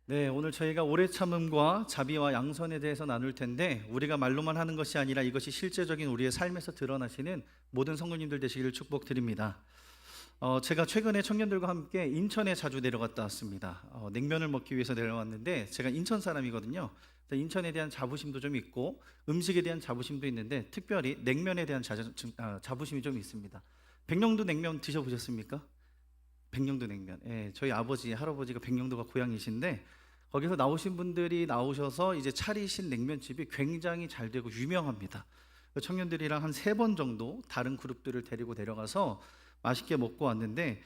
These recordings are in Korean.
네, 오늘 저희가 오래 참음과 자비와 양선에 대해서 나눌 텐데, 우리가 말로만 하는 것이 아니라 이것이 실제적인 우리의 삶에서 드러나시는 모든 성도님들 되시기를 축복드립니다. 제가 최근에 청년들과 함께 인천에 자주 내려갔다 왔습니다. 냉면을 먹기 위해서 내려왔는데, 제가 인천 사람이거든요. 인천에 대한 자부심도 좀 있고 음식에 대한 자부심도 있는데, 특별히 냉면에 대한 자부심이 좀 있습니다. 백령도 냉면 드셔보셨습니까? 백령도 냉면. 예, 저희 아버지, 할아버지가 백령도가 고향이신데, 거기서 나오신 분들이 나오셔서 이제 차리신 냉면집이 굉장히 잘 되고 유명합니다. 청년들이랑 한 3번 정도 다른 그룹들을 데리고 내려가서 맛있게 먹고 왔는데,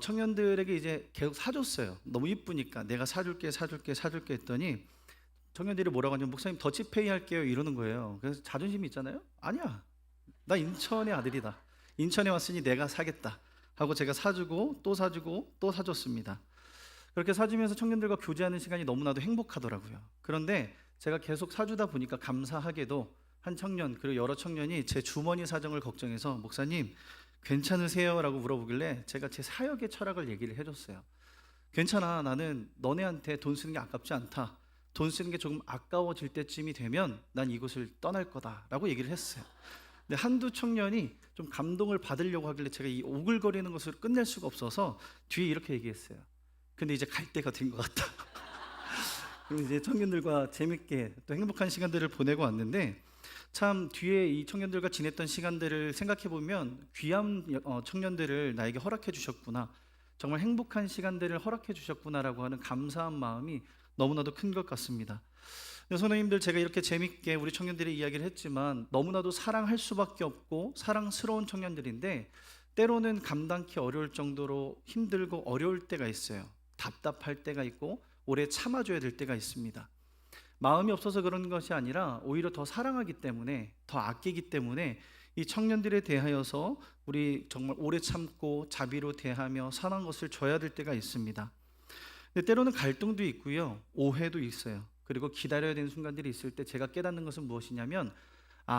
청년들에게 이제 계속 사줬어요. 너무 이쁘니까 내가 사줄게 했더니, 청년들이 뭐라고 하냐면, 목사님 더치페이 할게요 이러는 거예요. 그래서 자존심이 있잖아요. 아니야, 나 인천의 아들이다. 인천에 왔으니 내가 사겠다 하고 제가 사주고 또 사주고 또 사줬습니다. 그렇게 사주면서 청년들과 교제하는 시간이 너무나도 행복하더라고요. 그런데 제가 계속 사주다 보니까 감사하게도 한 청년, 그리고 여러 청년이 제 주머니 사정을 걱정해서, 목사님 괜찮으세요? 라고 물어보길래 제가 제 사역의 철학을 얘기를 해줬어요. 괜찮아, 나는 너네한테 돈 쓰는 게 아깝지 않다. 돈 쓰는 게 조금 아까워질 때쯤이 되면 난 이곳을 떠날 거다 라고 얘기를 했어요. 근데 한두 청년이 좀 감동을 받으려고 하길래 제가 이 오글거리는 것을 끝낼 수가 없어서 뒤에 이렇게 얘기했어요. 근데 이제 갈 때가 된 것 같다. 그럼 이제 청년들과 재밌게 또 행복한 시간들을 보내고 왔는데, 참 뒤에 이 청년들과 지냈던 시간들을 생각해 보면 귀한 청년들을 나에게 허락해 주셨구나, 정말 행복한 시간들을 허락해 주셨구나라고 하는 감사한 마음이 너무나도 큰 것 같습니다. 선생님들, 제가 이렇게 재밌게 우리 청년들의 이야기를 했지만 너무나도 사랑할 수밖에 없고 사랑스러운 청년들인데, 때로는 감당하기 어려울 정도로 힘들고 어려울 때가 있어요. 답답할 때가 있고 오래 참아줘야 될 때가 있습니다. 마음이 없어서 그런 것이 아니라 오히려 더 사랑하기 때문에, 더 아끼기 때문에 이 청년들에 대하여서 우리 정말 오래 참고 자비로 대하며 사랑한 것을 줘야 될 때가 있습니다. 근데 때로는 갈등도 있고요, 오해도 있어요. 그리고 기다려야 되는 순간들이 있을 때 제가 깨닫는 것은 무엇이냐면,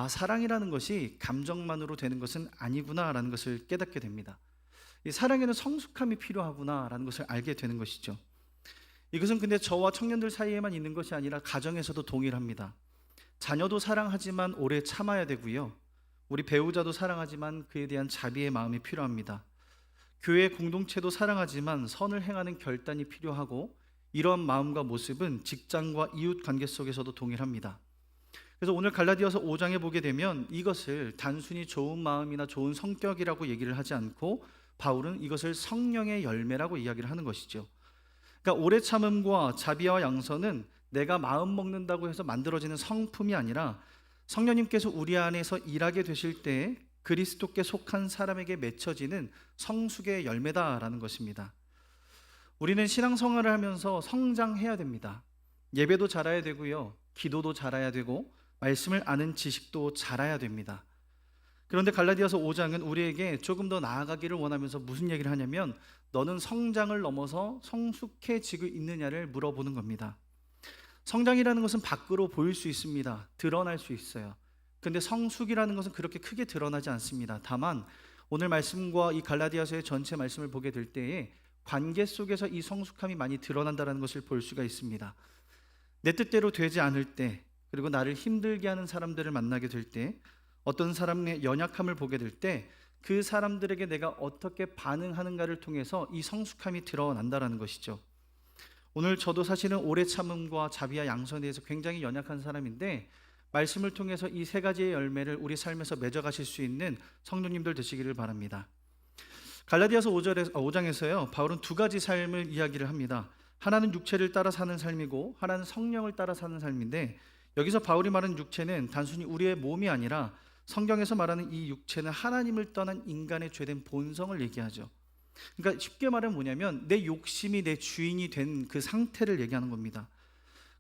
사랑이라는 것이 감정만으로 되는 것은 아니구나라는 것을 깨닫게 됩니다. 이 사랑에는 성숙함이 필요하구나라는 것을 알게 되는 것이죠. 이것은 근데 저와 청년들 사이에만 있는 것이 아니라 가정에서도 동일합니다. 자녀도 사랑하지만 오래 참아야 되고요, 우리 배우자도 사랑하지만 그에 대한 자비의 마음이 필요합니다. 교회 공동체도 사랑하지만 선을 행하는 결단이 필요하고, 이러한 마음과 모습은 직장과 이웃 관계 속에서도 동일합니다. 그래서 오늘 갈라디아서 5장에 보게 되면 이것을 단순히 좋은 마음이나 좋은 성격이라고 얘기를 하지 않고, 바울은 이것을 성령의 열매라고 이야기를 하는 것이죠. 그러니까 오래 참음과 자비와 양선은 내가 마음 먹는다고 해서 만들어지는 성품이 아니라, 성령님께서 우리 안에서 일하게 되실 때 그리스도께 속한 사람에게 맺혀지는 성숙의 열매다라는 것입니다. 우리는 신앙생활을 하면서 성장해야 됩니다. 예배도 잘해야 되고요, 기도도 잘해야 되고, 말씀을 아는 지식도 잘해야 됩니다. 그런데 갈라디아서 5장은 우리에게 조금 더 나아가기를 원하면서 무슨 얘기를 하냐면, 너는 성장을 넘어서 성숙해지고 있느냐를 물어보는 겁니다. 성장이라는 것은 밖으로 보일 수 있습니다. 드러날 수 있어요. 근데 성숙이라는 것은 그렇게 크게 드러나지 않습니다. 다만 오늘 말씀과 이 갈라디아서의 전체 말씀을 보게 될 때에 관계 속에서 이 성숙함이 많이 드러난다는 것을 볼 수가 있습니다. 내 뜻대로 되지 않을 때, 그리고 나를 힘들게 하는 사람들을 만나게 될 때, 어떤 사람의 연약함을 보게 될 때 그 사람들에게 내가 어떻게 반응하는가를 통해서 이 성숙함이 드러난다는 것이죠. 오늘 저도 사실은 오래 참음과 자비와 양선에 대해서 굉장히 연약한 사람인데, 말씀을 통해서 이 3가지의 열매를 우리 삶에서 맺어가실 수 있는 성도님들 되시기를 바랍니다. 갈라디아서 5장에서요, 바울은 2가지 삶을 이야기를 합니다. 하나는 육체를 따라 사는 삶이고, 하나는 성령을 따라 사는 삶인데, 여기서 바울이 말하는 육체는 단순히 우리의 몸이 아니라 성경에서 말하는 이 육체는 하나님을 떠난 인간의 죄된 본성을 얘기하죠. 그러니까 쉽게 말하면 뭐냐면, 내 욕심이 내 주인이 된 그 상태를 얘기하는 겁니다.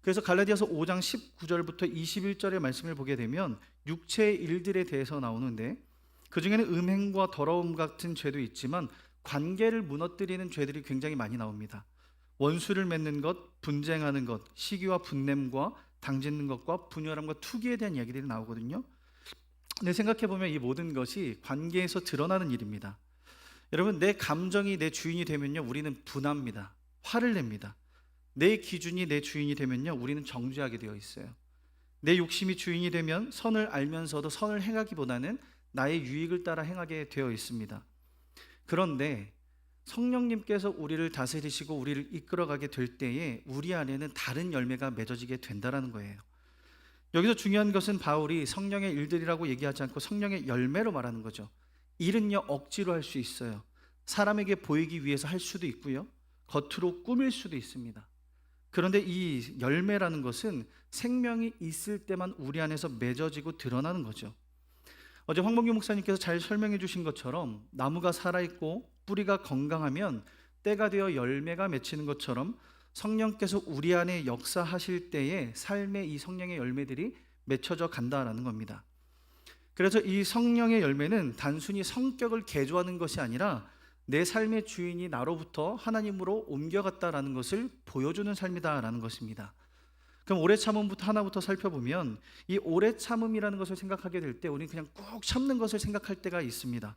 그래서 갈라디아서 5장 19절부터 21절의 말씀을 보게 되면 육체의 일들에 대해서 나오는데, 그 중에는 음행과 더러움 같은 죄도 있지만 관계를 무너뜨리는 죄들이 굉장히 많이 나옵니다. 원수를 맺는 것, 분쟁하는 것, 시기와 분냄과 당짓는 것과 분열함과 투기에 대한 이야기들이 나오거든요. 근데 생각해보면 이 모든 것이 관계에서 드러나는 일입니다. 여러분, 내 감정이 내 주인이 되면요, 우리는 분합니다. 화를 냅니다. 내 기준이 내 주인이 되면요, 우리는 정죄하게 되어 있어요. 내 욕심이 주인이 되면 선을 알면서도 선을 행하기보다는 나의 유익을 따라 행하게 되어 있습니다. 그런데 성령님께서 우리를 다스리시고 우리를 이끌어가게 될 때에 우리 안에는 다른 열매가 맺어지게 된다는 거예요. 여기서 중요한 것은 바울이 성령의 일들이라고 얘기하지 않고 성령의 열매로 말하는 거죠. 일은요, 억지로 할 수 있어요. 사람에게 보이기 위해서 할 수도 있고요, 겉으로 꾸밀 수도 있습니다. 그런데 이 열매라는 것은 생명이 있을 때만 우리 안에서 맺어지고 드러나는 거죠. 어제 황봉규 목사님께서 잘 설명해 주신 것처럼 나무가 살아있고 뿌리가 건강하면 때가 되어 열매가 맺히는 것처럼 성령께서 우리 안에 역사하실 때에 삶의 이 성령의 열매들이 맺혀져 간다라는 겁니다. 그래서 이 성령의 열매는 단순히 성격을 개조하는 것이 아니라 내 삶의 주인이 나로부터 하나님으로 옮겨갔다라는 것을 보여주는 삶이다라는 것입니다. 그럼 오래 참음부터 하나부터 살펴보면 이 오래 참음이라는 것을 생각하게 될 때 우리는 그냥 꾹 참는 것을 생각할 때가 있습니다.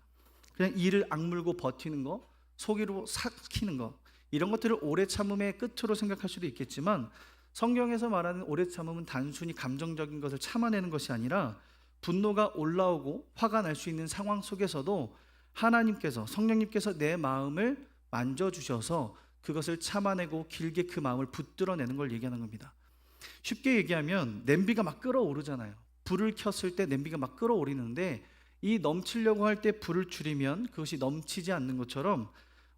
그냥 이를 악물고 버티는 거, 속이로 삭히는 거, 이런 것들을 오래 참음의 끝으로 생각할 수도 있겠지만 성경에서 말하는 오래 참음은 단순히 감정적인 것을 참아내는 것이 아니라 분노가 올라오고 화가 날 수 있는 상황 속에서도 하나님께서, 성령님께서 내 마음을 만져주셔서 그것을 참아내고 길게 그 마음을 붙들어내는 걸 얘기하는 겁니다. 쉽게 얘기하면 냄비가 막 끓어오르잖아요. 불을 켰을 때 냄비가 막 끓어오르는데 이 넘치려고 할 때 불을 줄이면 그것이 넘치지 않는 것처럼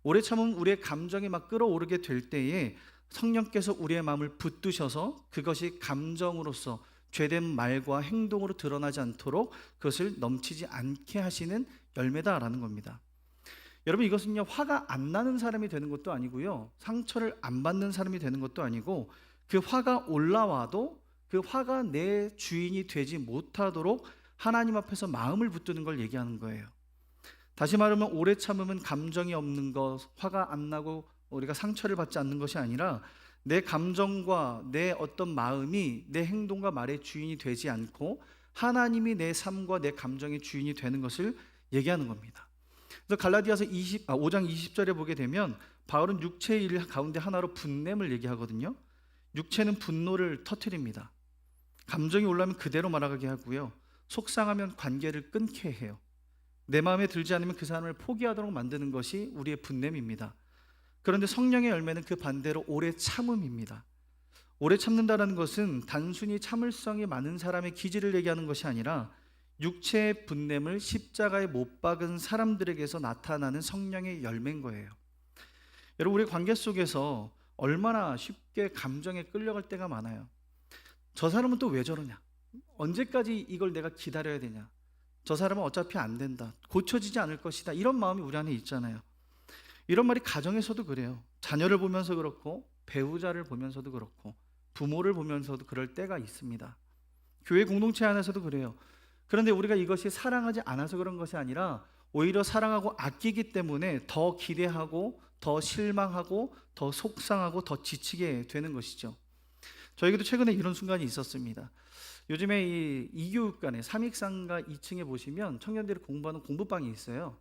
오래 참으면 우리의 감정이 막 끓어오르게 될 때에 성령께서 우리의 마음을 붙드셔서 그것이 감정으로서 죄된 말과 행동으로 드러나지 않도록 그것을 넘치지 않게 하시는 열매다라는 겁니다. 여러분, 이것은요, 화가 안 나는 사람이 되는 것도 아니고요, 상처를 안 받는 사람이 되는 것도 아니고, 그 화가 올라와도 그 화가 내 주인이 되지 못하도록 하나님 앞에서 마음을 붙드는 걸 얘기하는 거예요. 다시 말하면 오래 참으면 감정이 없는 것, 화가 안 나고 우리가 상처를 받지 않는 것이 아니라 내 감정과 내 어떤 마음이 내 행동과 말의 주인이 되지 않고 하나님이 내 삶과 내 감정의 주인이 되는 것을 얘기하는 겁니다. 그래서 갈라디아서 5장 20절에 보게 되면 바울은 육체의 일 가운데 하나로 분냄을 얘기하거든요. 육체는 분노를 터뜨립니다. 감정이 올라오면 그대로 말아가게 하고요, 속상하면 관계를 끊게 해요. 내 마음에 들지 않으면 그 사람을 포기하도록 만드는 것이 우리의 분냄입니다. 그런데 성령의 열매는 그 반대로 오래 참음입니다. 오래 참는다는 것은 단순히 참을성이 많은 사람의 기질을 얘기하는 것이 아니라 육체의 분냄을 십자가에 못 박은 사람들에게서 나타나는 성령의 열매인 거예요. 여러분, 우리 관계 속에서 얼마나 쉽게 감정에 끌려갈 때가 많아요. 저 사람은 또 왜 저러냐? 언제까지 이걸 내가 기다려야 되냐? 저 사람은 어차피 안 된다, 고쳐지지 않을 것이다, 이런 마음이 우리 안에 있잖아요. 이런 말이 가정에서도 그래요. 자녀를 보면서 그렇고, 배우자를 보면서도 그렇고, 부모를 보면서도 그럴 때가 있습니다. 교회 공동체 안에서도 그래요. 그런데 우리가 이것이 사랑하지 않아서 그런 것이 아니라 오히려 사랑하고 아끼기 때문에 더 기대하고 더 실망하고 더 속상하고 더 지치게 되는 것이죠. 저에게도 최근에 이런 순간이 있었습니다. 요즘에 이 이교육관에 삼익상가 2층에 보시면 청년들이 공부하는 공부방이 있어요.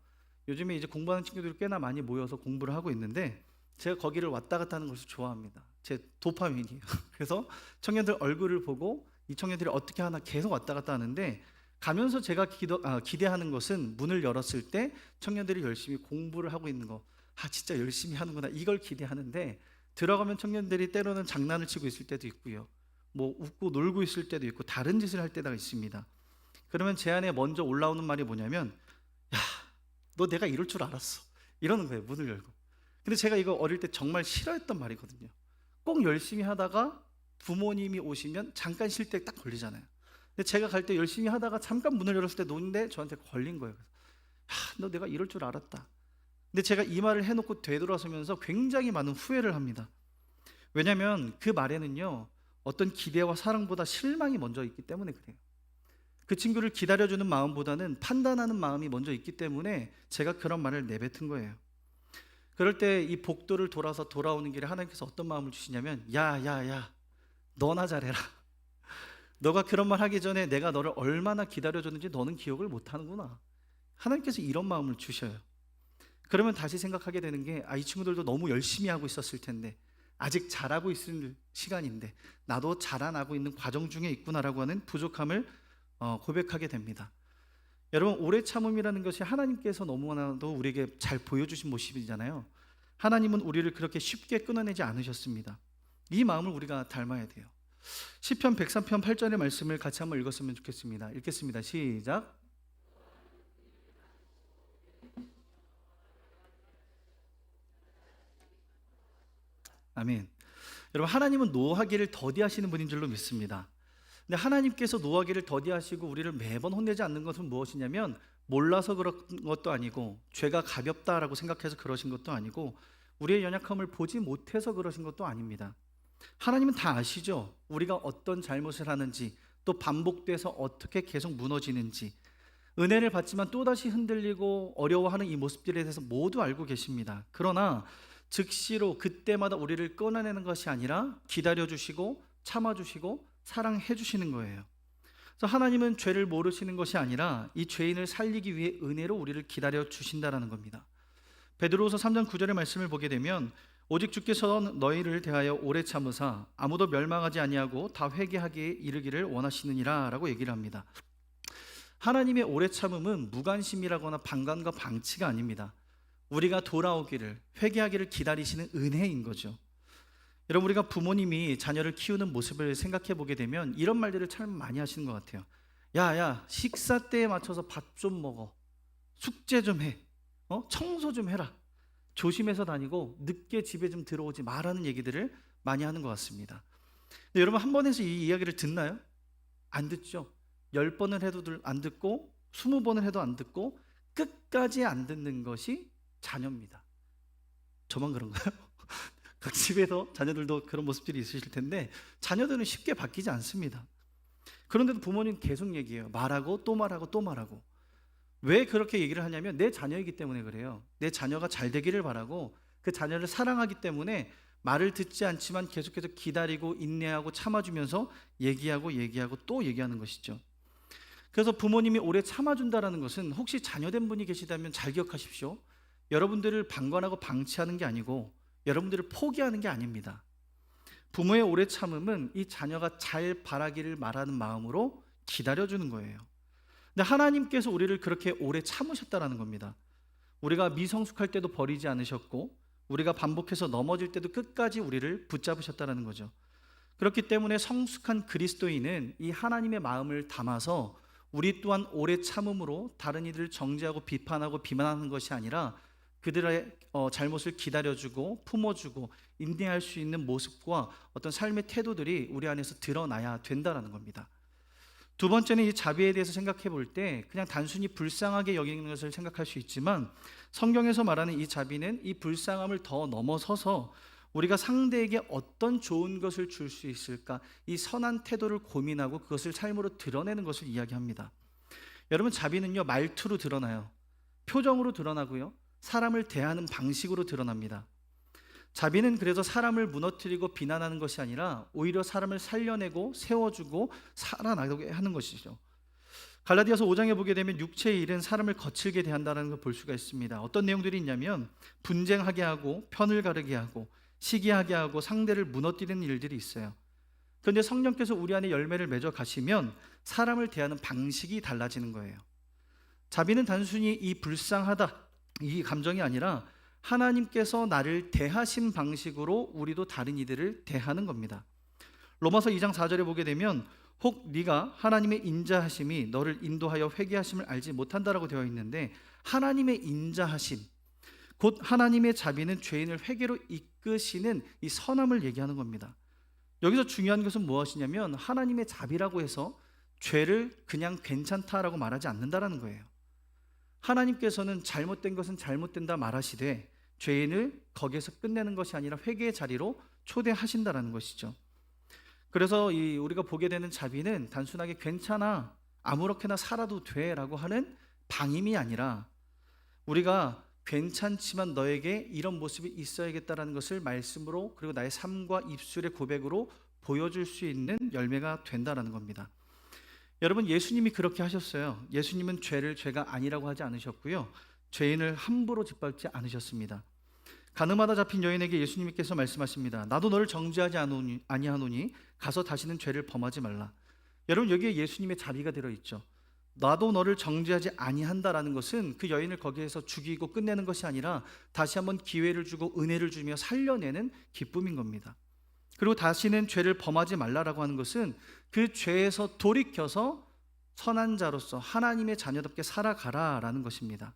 요즘에 이제 공부하는 친구들이 꽤나 많이 모여서 공부를 하고 있는데 제가 거기를 왔다 갔다 하는 것을 좋아합니다. 제 도파민이에요. 그래서 청년들 얼굴을 보고 이 청년들이 어떻게 하나 계속 왔다 갔다 하는데, 가면서 제가 기대하는 것은 문을 열었을 때 청년들이 열심히 공부를 하고 있는 거, 진짜 열심히 하는구나, 이걸 기대하는데, 들어가면 청년들이 때로는 장난을 치고 있을 때도 있고요, 뭐 웃고 놀고 있을 때도 있고 다른 짓을 할 때가 있습니다. 그러면 제 안에 먼저 올라오는 말이 뭐냐면, 야, 너 내가 이럴 줄 알았어, 이러는 거예요, 문을 열고. 근데 제가 이거 어릴 때 정말 싫어했던 말이거든요. 꼭 열심히 하다가 부모님이 오시면 잠깐 쉴 때 딱 걸리잖아요. 근데 제가 갈 때 열심히 하다가 잠깐 문을 열었을 때 노는데 저한테 걸린 거예요. 너 내가 이럴 줄 알았다. 근데 제가 이 말을 해놓고 되돌아서면서 굉장히 많은 후회를 합니다. 왜냐하면 그 말에는요, 어떤 기대와 사랑보다 실망이 먼저 있기 때문에 그래요. 그 친구를 기다려주는 마음보다는 판단하는 마음이 먼저 있기 때문에 제가 그런 말을 내뱉은 거예요. 그럴 때 이 복도를 돌아서 돌아오는 길에 하나님께서 어떤 마음을 주시냐면, 야, 너나 잘해라. 너가 그런 말 하기 전에 내가 너를 얼마나 기다려줬는지 너는 기억을 못하는구나. 하나님께서 이런 마음을 주셔요. 그러면 다시 생각하게 되는 게, 이 친구들도 너무 열심히 하고 있었을 텐데 아직 자라고 있을 시간인데 나도 자라나고 있는 과정 중에 있구나라고 하는 부족함을 고백하게 됩니다. 여러분, 오래 참음이라는 것이 하나님께서 너무나도 우리에게 잘 보여주신 모습이잖아요. 하나님은 우리를 그렇게 쉽게 끊어내지 않으셨습니다. 이 마음을 우리가 닮아야 돼요. 시편 103편 8절의 말씀을 같이 한번 읽었으면 좋겠습니다. 읽겠습니다. 시작. 아멘. 여러분, 하나님은 노하기를 더디하시는 분인 줄로 믿습니다. 근데 하나님께서 노하기를 더디하시고 우리를 매번 혼내지 않는 것은 무엇이냐면 몰라서 그런 것도 아니고 죄가 가볍다라고 생각해서 그러신 것도 아니고 우리의 연약함을 보지 못해서 그러신 것도 아닙니다. 하나님은 다 아시죠? 우리가 어떤 잘못을 하는지, 또 반복돼서 어떻게 계속 무너지는지, 은혜를 받지만 또다시 흔들리고 어려워하는 이 모습들에 대해서 모두 알고 계십니다. 그러나 즉시로 그때마다 우리를 끊어내는 것이 아니라 기다려주시고 참아주시고 사랑해주시는 거예요. 그래서 하나님은 죄를 모르시는 것이 아니라 이 죄인을 살리기 위해 은혜로 우리를 기다려주신다는 겁니다. 베드로후서 3장 9절의 말씀을 보게 되면 오직 주께서 너희를 대하여 오래 참으사 아무도 멸망하지 아니하고 다 회개하기에 이르기를 원하시느니라 라고 얘기를 합니다. 하나님의 오래 참음은 무관심이라거나 방관과 방치가 아닙니다. 우리가 돌아오기를, 회개하기를 기다리시는 은혜인 거죠. 여러분, 우리가 부모님이 자녀를 키우는 모습을 생각해 보게 되면 이런 말들을 참 많이 하시는 것 같아요. 야, 식사 때에 맞춰서 밥 좀 먹어, 숙제 좀 해, 청소 좀 해라, 조심해서 다니고 늦게 집에 좀 들어오지 마라는 얘기들을 많이 하는 것 같습니다. 근데 여러분, 한 번에서 이 이야기를 듣나요? 안 듣죠. 10번을 해도 안 듣고 20번을 해도 안 듣고 끝까지 안 듣는 것이 자녀입니다. 저만 그런가요? 각 집에서 자녀들도 그런 모습들이 있으실 텐데 자녀들은 쉽게 바뀌지 않습니다. 그런데도 부모님 계속 얘기해요. 말하고 또 말하고 또 말하고. 왜 그렇게 얘기를 하냐면 내 자녀이기 때문에 그래요. 내 자녀가 잘 되기를 바라고 그 자녀를 사랑하기 때문에 말을 듣지 않지만 계속해서 기다리고 인내하고 참아주면서 얘기하고 또 얘기하는 것이죠. 그래서 부모님이 오래 참아준다는 것은 혹시 자녀된 분이 계시다면 잘 기억하십시오. 여러분들을 방관하고 방치하는 게 아니고 여러분들을 포기하는 게 아닙니다. 부모의 오래 참음은 이 자녀가 잘 바라기를 말하는 마음으로 기다려주는 거예요. 근데 하나님께서 우리를 그렇게 오래 참으셨다는 겁니다. 우리가 미성숙할 때도 버리지 않으셨고 우리가 반복해서 넘어질 때도 끝까지 우리를 붙잡으셨다는 거죠. 그렇기 때문에 성숙한 그리스도인은 이 하나님의 마음을 담아서 우리 또한 오래 참음으로 다른 이들을 정죄하고 비판하고 비난하는 것이 아니라 그들의 잘못을 기다려주고 품어주고 인내할 수 있는 모습과 어떤 삶의 태도들이 우리 안에서 드러나야 된다는 겁니다. 두 번째는 이 자비에 대해서 생각해 볼 때 그냥 단순히 불쌍하게 여기는 것을 생각할 수 있지만 성경에서 말하는 이 자비는 이 불쌍함을 더 넘어서서 우리가 상대에게 어떤 좋은 것을 줄 수 있을까, 이 선한 태도를 고민하고 그것을 삶으로 드러내는 것을 이야기합니다. 여러분, 자비는요 말투로 드러나요. 표정으로 드러나고요, 사람을 대하는 방식으로 드러납니다. 자비는 그래서 사람을 무너뜨리고 비난하는 것이 아니라 오히려 사람을 살려내고 세워주고 살아나게 하는 것이죠. 갈라디아서 5장에 보게 되면 육체의 일은 사람을 거칠게 대한다는 걸 볼 수가 있습니다. 어떤 내용들이 있냐면 분쟁하게 하고 편을 가르게 하고 시기하게 하고 상대를 무너뜨리는 일들이 있어요. 그런데 성령께서 우리 안에 열매를 맺어 가시면 사람을 대하는 방식이 달라지는 거예요. 자비는 단순히 이 불쌍하다 이 감정이 아니라 하나님께서 나를 대하신 방식으로 우리도 다른 이들을 대하는 겁니다. 로마서 2장 4절에 보게 되면 혹 네가 하나님의 인자하심이 너를 인도하여 회개하심을 알지 못한다라고 되어 있는데, 하나님의 인자하심, 곧 하나님의 자비는 죄인을 회개로 이끄시는 이 선함을 얘기하는 겁니다. 여기서 중요한 것은 무엇이냐면 하나님의 자비라고 해서 죄를 그냥 괜찮다라고 말하지 않는다라는 거예요. 하나님께서는 잘못된 것은 잘못된다 말하시되 죄인을 거기에서 끝내는 것이 아니라 회개의 자리로 초대하신다라는 것이죠. 그래서 우리가 보게 되는 자비는 단순하게 괜찮아, 아무렇게나 살아도 돼 라고 하는 방임이 아니라 우리가 괜찮지만 너에게 이런 모습이 있어야겠다라는 것을 말씀으로 그리고 나의 삶과 입술의 고백으로 보여줄 수 있는 열매가 된다라는 겁니다. 여러분, 예수님이 그렇게 하셨어요. 예수님은 죄를 죄가 아니라고 하지 않으셨고요, 죄인을 함부로 짓밟지 않으셨습니다. 가늠하다 잡힌 여인에게 예수님께서 말씀하십니다. 나도 너를 정죄하지 아니하노니 가서 다시는 죄를 범하지 말라. 여러분, 여기에 예수님의 자비가 들어있죠. 나도 너를 정죄하지 아니한다라는 것은 그 여인을 거기에서 죽이고 끝내는 것이 아니라 다시 한번 기회를 주고 은혜를 주며 살려내는 기쁨인 겁니다. 그리고 다시는 죄를 범하지 말라라고 하는 것은 그 죄에서 돌이켜서 선한 자로서 하나님의 자녀답게 살아가라라는 것입니다.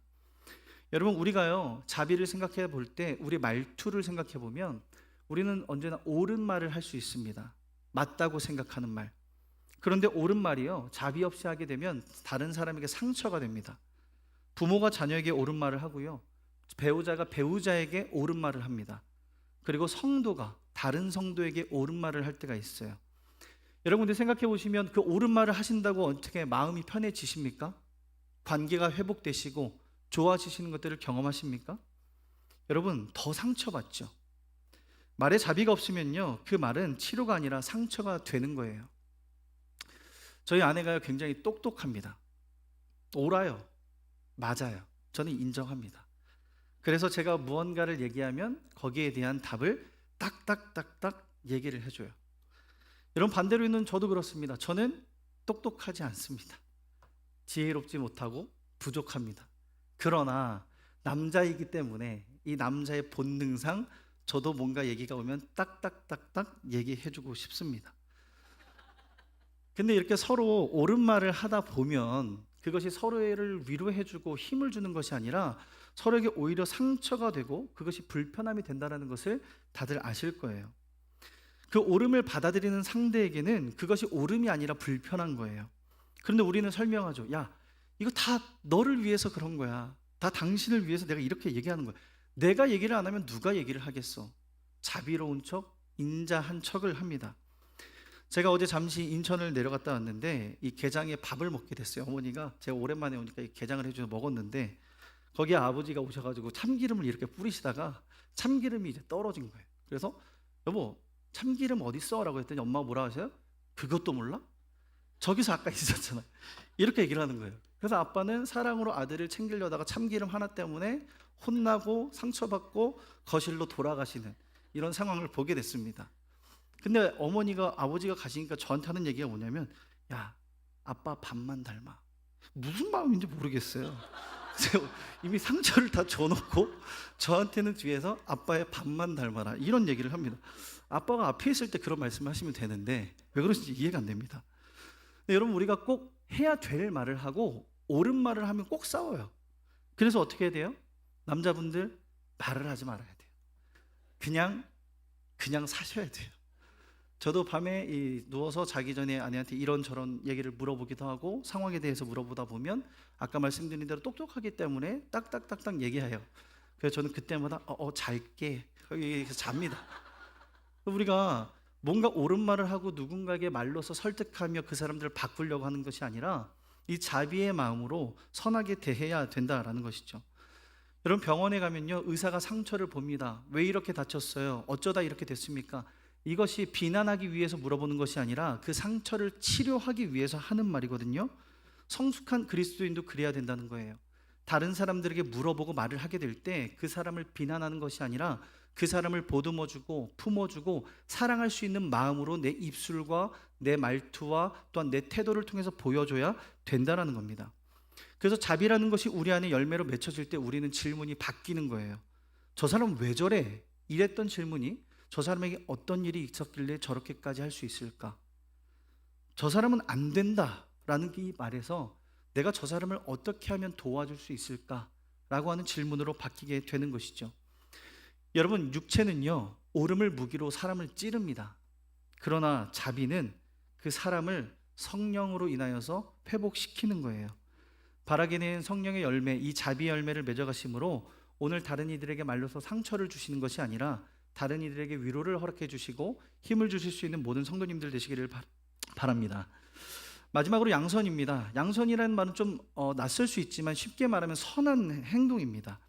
여러분, 우리가요 자비를 생각해 볼 때 우리 말투를 생각해 보면 우리는 언제나 옳은 말을 할 수 있습니다. 맞다고 생각하는 말. 그런데 옳은 말이요 자비 없이 하게 되면 다른 사람에게 상처가 됩니다. 부모가 자녀에게 옳은 말을 하고요, 배우자가 배우자에게 옳은 말을 합니다. 그리고 성도가 다른 성도에게 옳은 말을 할 때가 있어요. 여러분들 생각해 보시면 그 옳은 말을 하신다고 어떻게 마음이 편해지십니까? 관계가 회복되시고 좋아지시는 것들을 경험하십니까? 여러분, 더 상처받죠. 말에 자비가 없으면요 그 말은 치료가 아니라 상처가 되는 거예요. 저희 아내가요 굉장히 똑똑합니다. 옳아요, 맞아요, 저는 인정합니다. 그래서 제가 무언가를 얘기하면 거기에 대한 답을 딱딱딱딱 얘기를 해줘요. 여러분, 반대로는 저도 그렇습니다. 저는 똑똑하지 않습니다. 지혜롭지 못하고 부족합니다. 그러나 남자이기 때문에 이 남자의 본능상 저도 뭔가 얘기가 오면 딱딱딱딱 얘기해주고 싶습니다. 근데 이렇게 서로 옳은 말을 하다 보면 그것이 서로를 위로해주고 힘을 주는 것이 아니라 서로에게 오히려 상처가 되고 그것이 불편함이 된다는 것을 다들 아실 거예요. 그 옳음을 받아들이는 상대에게는 그것이 옳음이 아니라 불편한 거예요. 그런데 우리는 설명하죠. 야, 이거 다 너를 위해서 그런 거야. 다 당신을 위해서 내가 이렇게 얘기하는 거야. 내가 얘기를 안 하면 누가 얘기를 하겠어. 자비로운 척, 인자한 척을 합니다. 제가 어제 잠시 인천을 내려갔다 왔는데 이 게장에 밥을 먹게 됐어요. 어머니가 제가 오랜만에 오니까 이 게장을 해줘서 먹었는데 거기에 아버지가 오셔가지고 참기름을 이렇게 뿌리시다가 참기름이 이제 떨어진 거예요. 그래서 여보, 참기름 어디 있어? 라고 했더니 엄마가 뭐라 하세요? 그것도 몰라? 저기서 아까 있었잖아. 이렇게 얘기를 하는 거예요. 그래서 아빠는 사랑으로 아들을 챙기려다가 참기름 하나 때문에 혼나고 상처받고 거실로 돌아가시는 이런 상황을 보게 됐습니다. 근데 아버지가 가시니까 저한테 하는 얘기가 뭐냐면, 야, 아빠 밥만 닮아. 무슨 마음인지 모르겠어요. 이미 상처를 다 줘놓고 저한테는 뒤에서 아빠의 밥만 닮아라 이런 얘기를 합니다. 아빠가 앞에 있을 때 그런 말씀을 하시면 되는데 왜 그러신지 이해가 안 됩니다. 근데 여러분, 우리가 꼭 해야 될 말을 하고 옳은 말을 하면 꼭 싸워요. 그래서 어떻게 해야 돼요? 남자분들 말을 하지 말아야 돼요. 그냥 사셔야 돼요. 저도 밤에 누워서 자기 전에 아내한테 이런저런 얘기를 물어보기도 하고 상황에 대해서 물어보다 보면 아까 말씀드린 대로 똑똑하기 때문에 딱딱딱딱 얘기해요. 그래서 저는 그때마다 잘게 여기서 잡니다. 우리가 뭔가 옳은 말을 하고 누군가에게 말로서 설득하며 그 사람들을 바꾸려고 하는 것이 아니라 이 자비의 마음으로 선하게 대해야 된다라는 것이죠. 여러분, 병원에 가면요 의사가 상처를 봅니다. 왜 이렇게 다쳤어요? 어쩌다 이렇게 됐습니까? 이것이 비난하기 위해서 물어보는 것이 아니라 그 상처를 치료하기 위해서 하는 말이거든요. 성숙한 그리스도인도 그래야 된다는 거예요. 다른 사람들에게 물어보고 말을 하게 될 때 그 사람을 비난하는 것이 아니라 그 사람을 보듬어주고 품어주고 사랑할 수 있는 마음으로 내 입술과 내 말투와 또한 내 태도를 통해서 보여줘야 된다는 겁니다. 그래서 자비라는 것이 우리 안에 열매로 맺혀질 때 우리는 질문이 바뀌는 거예요. 저 사람은 왜 저래? 이랬던 질문이 저 사람에게 어떤 일이 있었길래 저렇게까지 할 수 있을까? 저 사람은 안 된다라는 이 말에서 내가 저 사람을 어떻게 하면 도와줄 수 있을까? 라고 하는 질문으로 바뀌게 되는 것이죠. 여러분, 육체는요 오름을 무기로 사람을 찌릅니다. 그러나 자비는 그 사람을 성령으로 인하여서 회복시키는 거예요. 바라게 된 성령의 열매, 이 자비 열매를 맺어가심으로 오늘 다른 이들에게 말로서 상처를 주시는 것이 아니라 다른 이들에게 위로를 허락해 주시고 힘을 주실 수 있는 모든 성도님들 되시기를 바랍니다. 마지막으로 양선입니다. 양선이라는 말은 좀 낯설 수 있지만 쉽게 말하면 선한 행동입니다.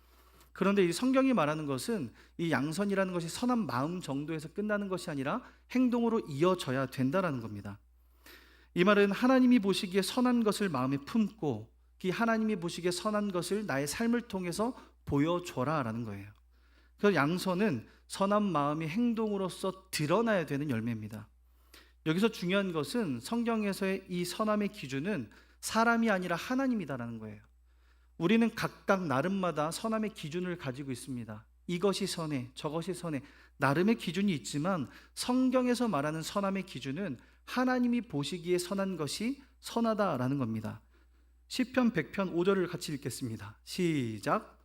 그런데 이 성경이 말하는 것은 이 양선이라는 것이 선한 마음 정도에서 끝나는 것이 아니라 행동으로 이어져야 된다는 겁니다. 이 말은 하나님이 보시기에 선한 것을 마음에 품고 이 하나님이 보시기에 선한 것을 나의 삶을 통해서 보여줘라 라는 거예요. 그 양선은 선한 마음이 행동으로서 드러나야 되는 열매입니다. 여기서 중요한 것은 성경에서의 이 선함의 기준은 사람이 아니라 하나님이다라는 거예요. 우리는 각각 나름마다 선함의 기준을 가지고 있습니다. 이것이 선해, 저것이 선해, 나름의 기준이 있지만 성경에서 말하는 선함의 기준은 하나님이 보시기에 선한 것이 선하다라는 겁니다. 시편 100편 5절을 같이 읽겠습니다. 시작.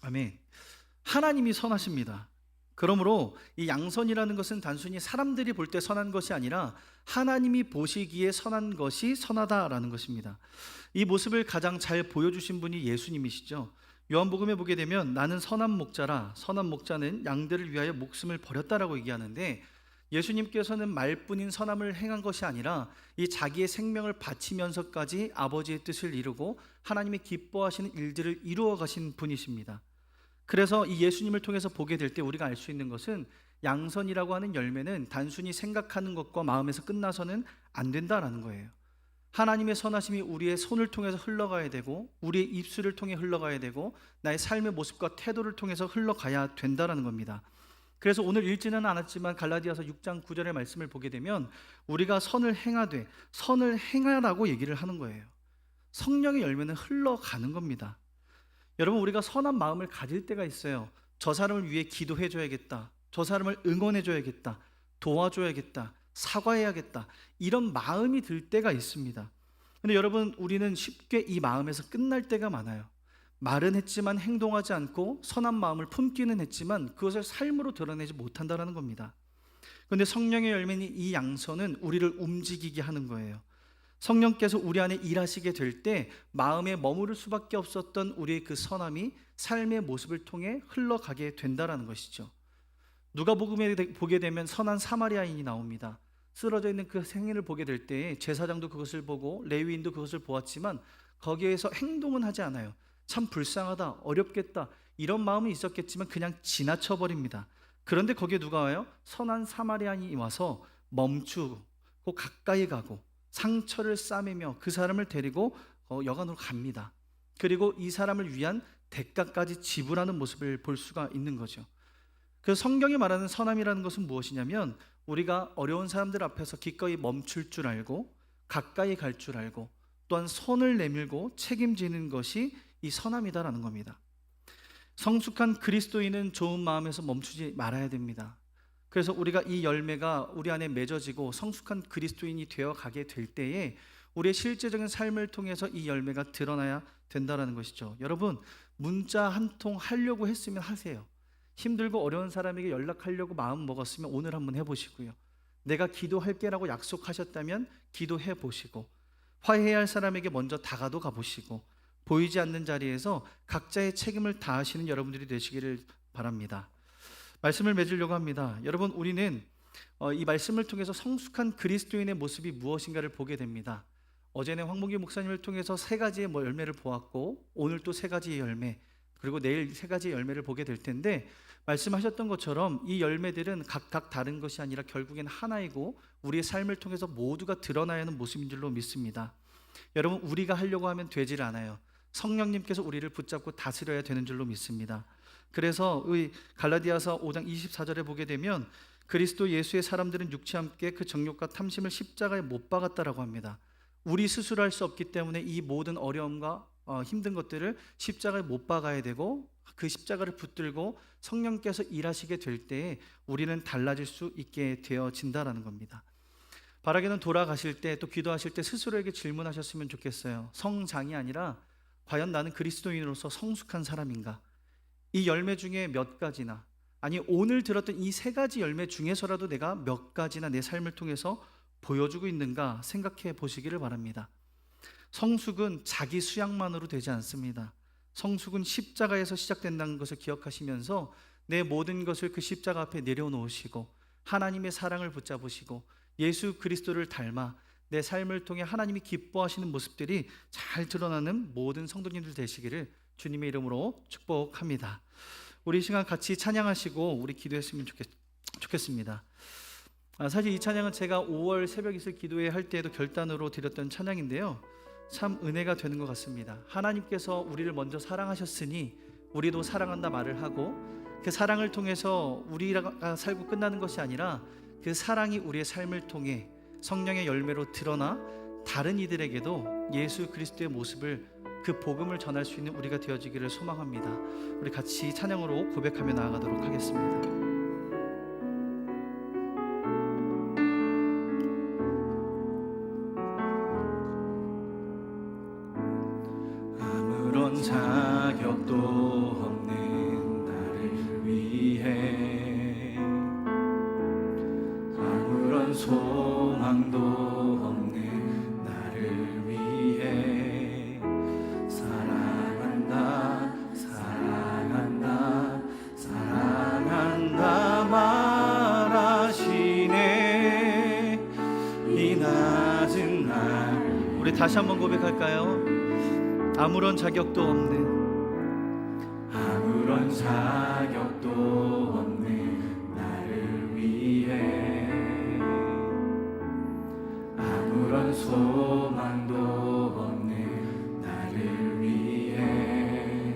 아멘. 하나님이 선하십니다. 그러므로 이 양선이라는 것은 단순히 사람들이 볼 때 선한 것이 아니라 하나님이 보시기에 선한 것이 선하다라는 것입니다. 이 모습을 가장 잘 보여주신 분이 예수님이시죠. 요한복음에 보게 되면 나는 선한 목자라, 선한 목자는 양들을 위하여 목숨을 버렸다라고 얘기하는데, 예수님께서는 말뿐인 선함을 행한 것이 아니라 이 자기의 생명을 바치면서까지 아버지의 뜻을 이루고 하나님이 기뻐하시는 일들을 이루어 가신 분이십니다. 그래서 이 예수님을 통해서 보게 될 때 우리가 알 수 있는 것은 양선이라고 하는 열매는 단순히 생각하는 것과 마음에서 끝나서는 안 된다라는 거예요. 하나님의 선하심이 우리의 손을 통해서 흘러가야 되고, 우리의 입술을 통해 흘러가야 되고, 나의 삶의 모습과 태도를 통해서 흘러가야 된다라는 겁니다. 그래서 오늘 읽지는 않았지만 갈라디아서 6장 9절의 말씀을 보게 되면 우리가 선을 행하되 선을 행하라고 얘기를 하는 거예요. 성령의 열매는 흘러가는 겁니다. 여러분, 우리가 선한 마음을 가질 때가 있어요. 저 사람을 위해 기도해 줘야겠다, 저 사람을 응원해 줘야겠다, 도와줘야겠다, 사과해야겠다, 이런 마음이 들 때가 있습니다. 근데 여러분, 우리는 쉽게 이 마음에서 끝날 때가 많아요. 말은 했지만 행동하지 않고 선한 마음을 품기는 했지만 그것을 삶으로 드러내지 못한다는 겁니다. 그런데 성령의 열매인 이 양선은 우리를 움직이게 하는 거예요. 성령께서 우리 안에 일하시게 될 때 마음에 머무를 수밖에 없었던 우리의 그 선함이 삶의 모습을 통해 흘러가게 된다는 것이죠. 누가복음에 보게 되면 선한 사마리아인이 나옵니다. 쓰러져 있는 그 생인을 보게 될 때 제사장도 그것을 보고 레위인도 그것을 보았지만 거기에서 행동은 하지 않아요. 참 불쌍하다, 어렵겠다, 이런 마음은 있었겠지만 그냥 지나쳐 버립니다. 그런데 거기에 누가 와요? 선한 사마리아인이 와서 멈추고 가까이 가고 상처를 싸매며 그 사람을 데리고 여관으로 갑니다. 그리고 이 사람을 위한 대가까지 지불하는 모습을 볼 수가 있는 거죠. 그 성경이 말하는 선함이라는 것은 무엇이냐면, 우리가 어려운 사람들 앞에서 기꺼이 멈출 줄 알고 가까이 갈 줄 알고 또한 손을 내밀고 책임지는 것이 이 선함이다라는 겁니다. 성숙한 그리스도인은 좋은 마음에서 멈추지 말아야 됩니다. 그래서 우리가 이 열매가 우리 안에 맺어지고 성숙한 그리스도인이 되어 가게 될 때에 우리의 실제적인 삶을 통해서 이 열매가 드러나야 된다는 것이죠. 여러분, 문자 한 통 하려고 했으면 하세요. 힘들고 어려운 사람에게 연락하려고 마음 먹었으면 오늘 한번 해보시고요. 내가 기도할게라고 약속하셨다면 기도해 보시고, 화해해야 할 사람에게 먼저 다가도 가보시고, 보이지 않는 자리에서 각자의 책임을 다하시는 여러분들이 되시기를 바랍니다. 말씀을 맺으려고 합니다. 여러분, 우리는 이 말씀을 통해서 성숙한 그리스도인의 모습이 무엇인가를 보게 됩니다. 어제는 황봉기 목사님을 통해서 세 가지의 열매를 보았고, 오늘 또 세 가지의 열매, 그리고 내일 세 가지의 열매를 보게 될 텐데, 말씀하셨던 것처럼 이 열매들은 각각 다른 것이 아니라 결국엔 하나이고 우리의 삶을 통해서 모두가 드러나야 하는 모습인 줄로 믿습니다. 여러분, 우리가 하려고 하면 되질 않아요. 성령님께서 우리를 붙잡고 다스려야 되는 줄로 믿습니다. 그래서 갈라디아서 5장 24절에 보게 되면 그리스도 예수의 사람들은 육체와 함께 그 정욕과 탐심을 십자가에 못 박았다라고 합니다. 우리 스스로 할 수 없기 때문에 이 모든 어려움과 힘든 것들을 십자가에 못 박아야 되고, 그 십자가를 붙들고 성령께서 일하시게 될 때에 우리는 달라질 수 있게 되어진다라는 겁니다. 바라기는 돌아가실 때, 또 기도하실 때 스스로에게 질문하셨으면 좋겠어요. 성장이 아니라 과연 나는 그리스도인으로서 성숙한 사람인가? 이 열매 중에 몇 가지나, 아니 오늘 들었던 이 세 가지 열매 중에서라도 내가 몇 가지나 내 삶을 통해서 보여주고 있는가 생각해 보시기를 바랍니다. 성숙은 자기 수양만으로 되지 않습니다. 성숙은 십자가에서 시작된다는 것을 기억하시면서 내 모든 것을 그 십자가 앞에 내려놓으시고 하나님의 사랑을 붙잡으시고 예수 그리스도를 닮아 내 삶을 통해 하나님이 기뻐하시는 모습들이 잘 드러나는 모든 성도님들 되시기를 주님의 이름으로 축복합니다. 우리 이 시간 같이 찬양하시고 우리 기도했으면 좋겠습니다. 사실 이 찬양은 제가 5월 새벽 이슬 기도회 할 때에도 결단으로 드렸던 찬양인데요, 참 은혜가 되는 것 같습니다. 하나님께서 우리를 먼저 사랑하셨으니 우리도 사랑한다 말을 하고, 그 사랑을 통해서 우리가 살고 끝나는 것이 아니라 그 사랑이 우리의 삶을 통해 성령의 열매로 드러나 다른 이들에게도 예수 그리스도의 모습을, 그 복음을 전할 수 있는 우리가 되어지기를 소망합니다. 우리 같이 찬양으로 고백하며 나아가도록 하겠습니다. 아무런 자격도 없는 나를 위해, 아무런 소망도 없는 나를 위해 사랑한다, 사랑한다, 사랑한다 말하시네. 이 낮은 날, 우리 다시 한번 고백할까요? 아무런 자격도 없는, 아무런 자격도 없는 나를 위해, 아무런 소망도 없는 나를 위해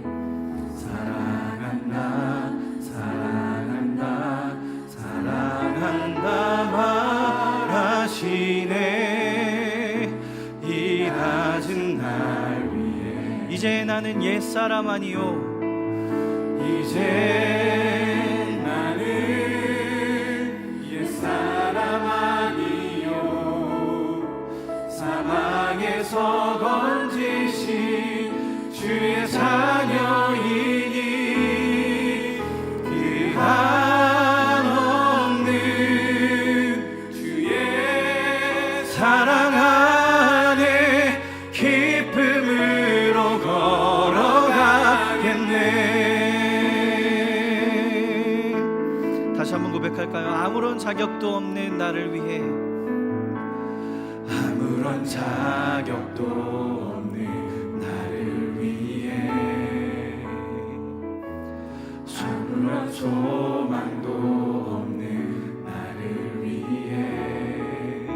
사랑한다, 사랑한다, 사랑한다 말하시네. 이 낮은 날 위해 이제 나는 옛사람 아니요, 이제 나는 옛사람 아니요, 사망에서 건지신 주의 자녀이니 그 한없는 주의 사랑 안에 기쁨으로 걸어가겠네. 다시 한번 고백할까요? 아무런 자격도 없는 나를 위해, 아무런 자격도 없는 나를 위해, 아무런 소망도 없는 나를 위해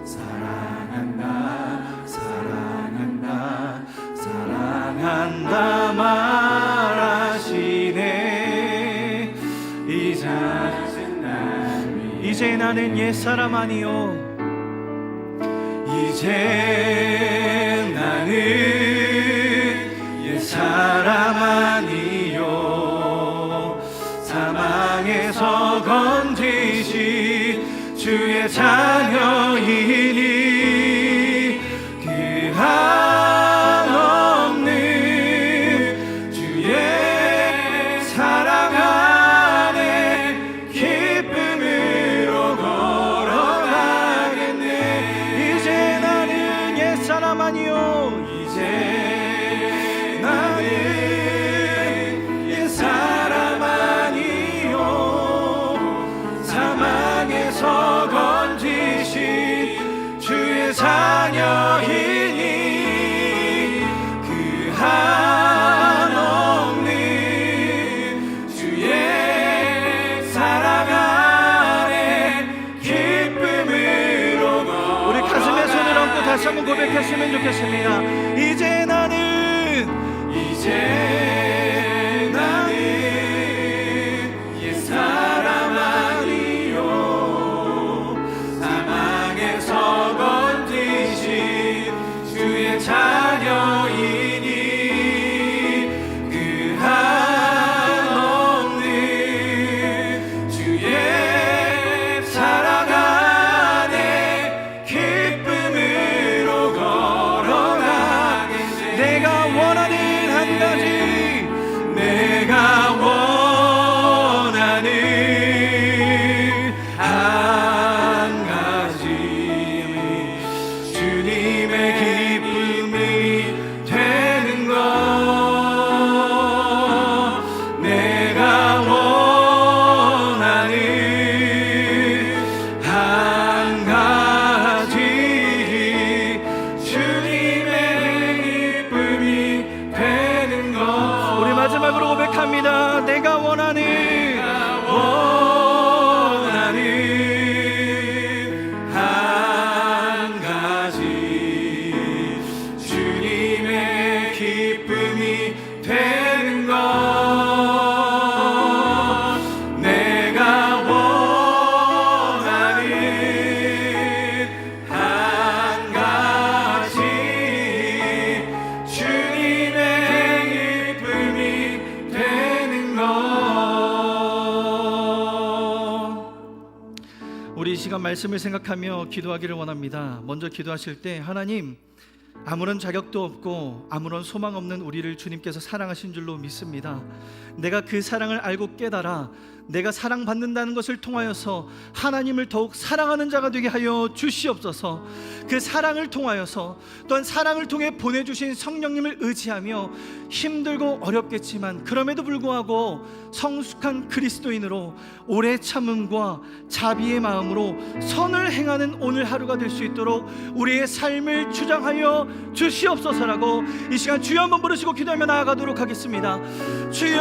사랑한다, 사랑한다, 사랑한다 말하시네. 이제 나는 옛사람 아니요, 이제 나는 옛사람 아니요, 사망에서 건지신 주의 자녀이니 그 한없는 주의 사랑 안에 기쁨으로 걸어가겠네. 이제 나는 옛사람 아니요, 이제 나는 옛사람 아니요, 사망에서 건지신 주의 자녀이니 그 한없는 주의 사랑 안에 기쁨으로 우리 가슴에 손을 얹고 다시 한번 고백했으면 좋겠습니다. 이제 나는 옛사람 아니요, 사망에서 건지신 주의 자녀이니 그 한없는 주의 사랑 안에 기쁨으로 걸어가겠네. 기쁨이 되는 것, 내가 원하는 한 가지, 주님의 기쁨이 되는 것. 우리 이 시간 말씀을 생각하며 기도하기를 원합니다. 먼저 기도하실 때, 하나님, 아무런 자격도 없고 아무런 소망 없는 우리를 주님께서 사랑하신 줄로 믿습니다. 내가 그 사랑을 알고 깨달아 내가 사랑받는다는 것을 통하여서 하나님을 더욱 사랑하는 자가 되게 하여 주시옵소서. 그 사랑을 통하여서, 또한 사랑을 통해 보내주신 성령님을 의지하며 힘들고 어렵겠지만 그럼에도 불구하고 성숙한 그리스도인으로 오래 참음과 자비의 마음으로 선을 행하는 오늘 하루가 될 수 있도록 우리의 삶을 주장하여 주시옵소서라고 이 시간 주여 한번 부르시고 기도하며 나아가도록 하겠습니다. 주여,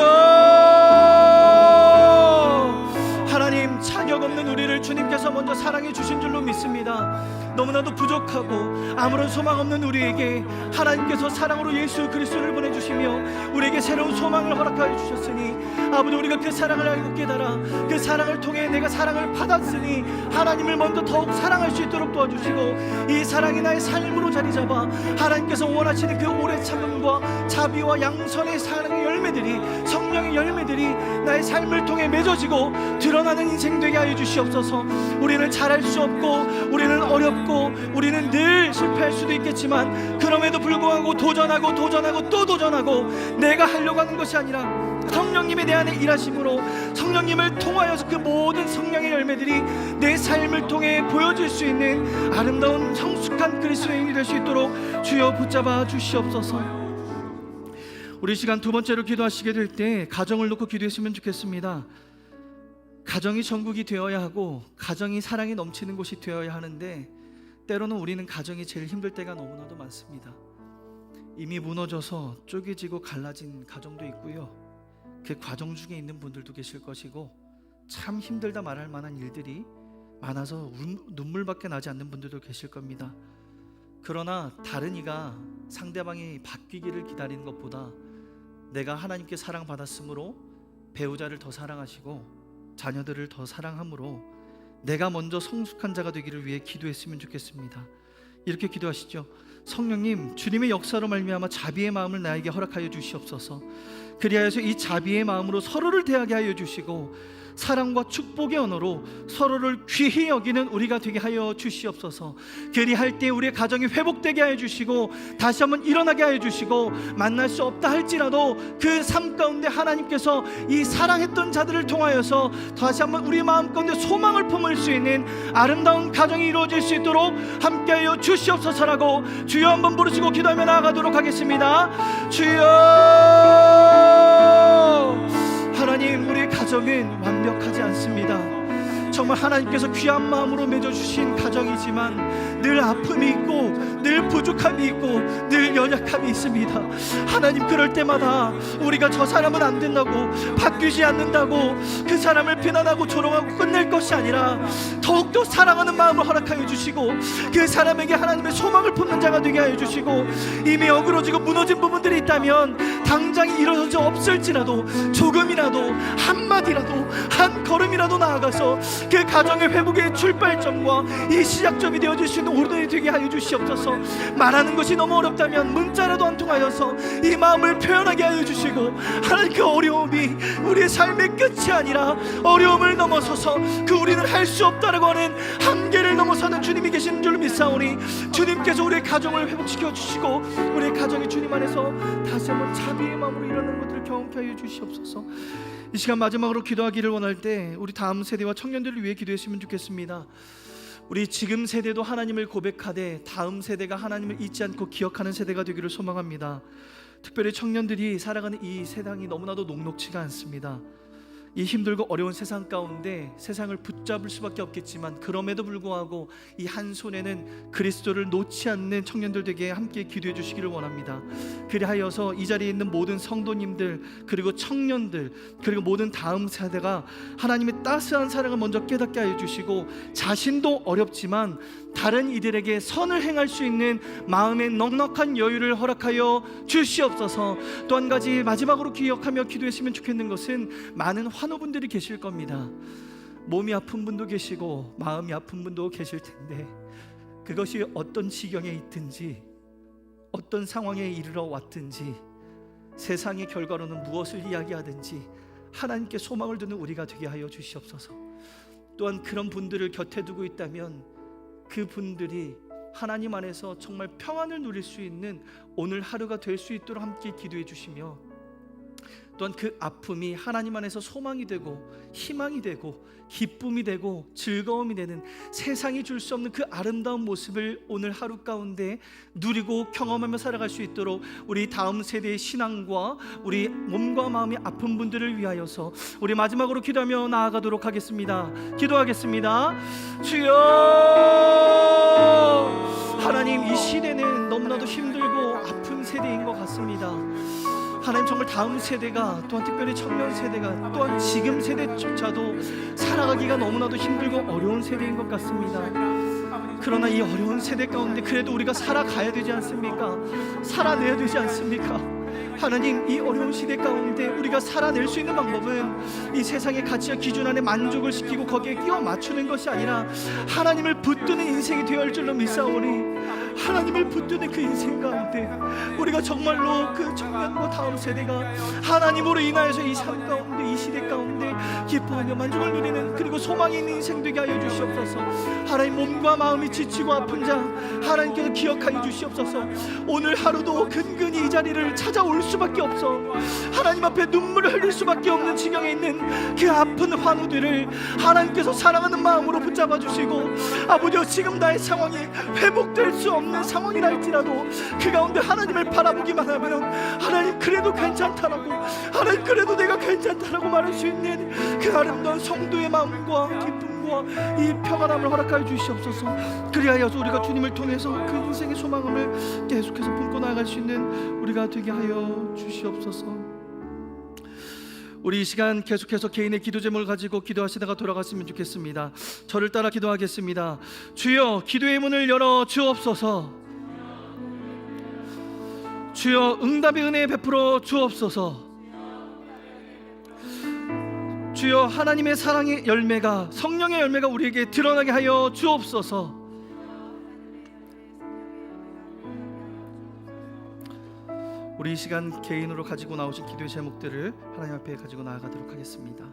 하나님, 자격 없는 우리를 주님께서 먼저 사랑해 주신 줄로 믿습니다. 너무나도 부족하고 아무런 소망 없는 우리에게 하나님께서 사랑으로 예수 그리스도를 보내주시며 우리에게 새로운 소망을 허락하여 주셨으니, 아버지, 우리가 그 사랑을 알고 깨달아 그 사랑을 통해 내가 사랑을 받았으니 하나님을 먼저 더욱 사랑할 수 있도록 도와주시고, 이 사랑이 나의 삶으로 자리 잡아 하나님께서 원하시는 그 오래 참음과 자비와 양선의 사랑의 열매들이, 성령의 열매들이 나의 삶을 통해 맺어지고 드러나는 인생 되게 하여 주시옵소서. 우리는 잘할 수 없고 우리는 어렵고 우리는 늘 실패할 수도 있겠지만 그럼에도 불구하고 도전하고 또 도전하고 내가 하려고 하는 것이 아니라 성령님이 내 안에 일하심으로 성령님을 통하여서 그 모든 성령의 열매들이 내 삶을 통해 보여질 수 있는 아름다운 성숙한 그리스도인이 될 수 있도록 주여 붙잡아 주시옵소서. 우리 시간 두 번째로 기도하시게 될 때 가정을 놓고 기도했으면 좋겠습니다. 가정이 전국이 되어야 하고 가정이 사랑이 넘치는 곳이 되어야 하는데, 때로는 우리는 가정이 제일 힘들 때가 너무나도 많습니다. 이미 무너져서 쪼개지고 갈라진 가정도 있고요, 그 과정 중에 있는 분들도 계실 것이고, 참 힘들다 말할 만한 일들이 많아서 눈물밖에 나지 않는 분들도 계실 겁니다. 그러나 다른 이가 상대방이 바뀌기를 기다리는 것보다 내가 하나님께 사랑받았으므로 배우자를 더 사랑하시고 자녀들을 더 사랑함으로 내가 먼저 성숙한 자가 되기를 위해 기도했으면 좋겠습니다. 이렇게 기도하시죠. 성령님, 주님의 역사로 말미암아 자비의 마음을 나에게 허락하여 주시옵소서. 그리하여서 이 자비의 마음으로 서로를 대하게 하여 주시고 사랑과 축복의 언어로 서로를 귀히 여기는 우리가 되게 하여 주시옵소서. 그리할 때 우리의 가정이 회복되게 하여 주시고 다시 한번 일어나게 하여 주시고, 만날 수 없다 할지라도 그 삶 가운데 하나님께서 이 사랑했던 자들을 통하여서 다시 한번 우리 마음 가운데 소망을 품을 수 있는 아름다운 가정이 이루어질 수 있도록 함께하여 주시옵소서라고 주여 한번 부르시고 기도하며 나아가도록 하겠습니다. 주여, 하나님, 우리의 가정은 완벽하지 않습니다. 정말 하나님께서 귀한 마음으로 맺어주신 가정이지만 늘 아픔이 있고 늘 부족함이 있고 늘 연약함이 있습니다. 하나님, 그럴 때마다 우리가 저 사람은 안 된다고, 바뀌지 않는다고 그 사람을 비난하고 조롱하고 끝낼 것이 아니라 더욱더 사랑하는 마음을 허락하여 주시고 그 사람에게 하나님의 소망을 품는 자가 되게 하여 주시고, 이미 어그러지고 무너진 부분들이 있다면 당장 일어설 수 없을지라도 조금이라도, 한마디라도, 한 걸음이라도 나아가서 그 가정의 회복의 출발점과 이 시작점이 되어줄 수 있는 오른손이 되게 하여 주시옵소서. 말하는 것이 너무 어렵다면 문자라도 한 통하여서 이 마음을 표현하게 하여 주시고, 하나님, 그 어려움이 우리의 삶의 끝이 아니라 어려움을 넘어서서 그 우리는 할 수 없다라고 하는 한계를 넘어서는 주님이 계시는 줄 믿사오니 주님께서 우리의 가정을 회복시켜 주시고 우리의 가정이 주님 안에서 다시 한번 자비의 마음으로 일어나는 것들을 경험케 하여 주시옵소서. 이 시간 마지막으로 기도하기를 원할 때 우리 다음 세대와 청년들을 위해 기도했으면 좋겠습니다. 우리 지금 세대도 하나님을 고백하되 다음 세대가 하나님을 잊지 않고 기억하는 세대가 되기를 소망합니다. 특별히 청년들이 살아가는 이 세상이 너무나도 녹록지가 않습니다. 이 힘들고 어려운 세상 가운데 세상을 붙잡을 수밖에 없겠지만 그럼에도 불구하고 이 한 손에는 그리스도를 놓지 않는 청년들 되게 함께 기도해 주시기를 원합니다. 그리하여서 이 자리에 있는 모든 성도님들, 그리고 청년들, 그리고 모든 다음 세대가 하나님의 따스한 사랑을 먼저 깨닫게 하여 주시고, 자신도 어렵지만 다른 이들에게 선을 행할 수 있는 마음의 넉넉한 여유를 허락하여 주시옵소서. 또 한 가지 마지막으로 기억하며 기도했으면 좋겠는 것은 많은 환우분들이 계실 겁니다. 몸이 아픈 분도 계시고 마음이 아픈 분도 계실 텐데, 그것이 어떤 지경에 있든지 어떤 상황에 이르러 왔든지 세상의 결과로는 무엇을 이야기하든지 하나님께 소망을 두는 우리가 되게 하여 주시옵소서. 또한 그런 분들을 곁에 두고 있다면 그 분들이 하나님 안에서 정말 평안을 누릴 수 있는 오늘 하루가 될 수 있도록 함께 기도해 주시며, 또한 그 아픔이 하나님 안에서 소망이 되고 희망이 되고 기쁨이 되고 즐거움이 되는, 세상이 줄 수 없는 그 아름다운 모습을 오늘 하루 가운데 누리고 경험하며 살아갈 수 있도록 우리 다음 세대의 신앙과 우리 몸과 마음이 아픈 분들을 위하여서 우리 마지막으로 기도하며 나아가도록 하겠습니다. 기도하겠습니다. 주여, 하나님, 이 시대는 너무나도 힘들고 아픈 세대인 것 같습니다. 하나님, 정말 다음 세대가, 또한 특별히 청년 세대가, 또한 지금 세대조차도 살아가기가 너무나도 힘들고 어려운 세대인 것 같습니다. 그러나 이 어려운 세대 가운데 그래도 우리가 살아가야 되지 않습니까? 살아내야 되지 않습니까? 하나님, 이 어려운 시대 가운데 우리가 살아낼 수 있는 방법은 이 세상의 가치와 기준 안에 만족을 시키고 거기에 끼워 맞추는 것이 아니라 하나님을 붙드는 인생이 되어야 할 줄로 믿사오니, 하나님을 붙드는 그 인생 가운데 우리가 정말로 그 청년과 다음 세대가 하나님으로 인하여서 이 삶 가운데, 이 시대 가운데 기뻐하며 만족을 누리는, 그리고 소망이 있는 인생 되게 하여 주시옵소서. 하나님, 몸과 마음이 지치고 아픈 자 하나님께서 기억하여 주시옵소서. 오늘 하루도 근근히 이 자리를 찾아올 수밖에 없어 하나님 앞에 눈물을 흘릴 수밖에 없는 지경에 있는 그 아픈 환우들을 하나님께서 사랑하는 마음으로 붙잡아 주시고, 아버지여, 지금 나의 상황이 회복될 수 없는 상황이라 할지라도 그 가운데 하나님을 바라보기만 하면 하나님, 그래도 괜찮다라고, 하나님, 그래도 내가 괜찮다라고 말할 수 있는 그 아름다운 성도의 마음과 기쁨과 이 평안함을 허락하여 주시옵소서. 그리하여서 우리가 주님을 통해서 그 인생의 소망을 계속해서 품고 나아갈 수 있는 우리가 되게 하여 주시옵소서. 우리 이 시간 계속해서 개인의 기도 제목을 가지고 기도하시다가 돌아갔으면 좋겠습니다. 저를 따라 기도하겠습니다. 주여, 기도의 문을 열어 주옵소서. 주여, 응답의 은혜 베풀어 주옵소서. 주여, 하나님의 사랑의 열매가, 성령의 열매가 우리에게 드러나게 하여 주옵소서. 우리 이 시간 개인으로 가지고 나오신 기도의 제목들을 하나님 앞에 가지고 나아가도록 하겠습니다.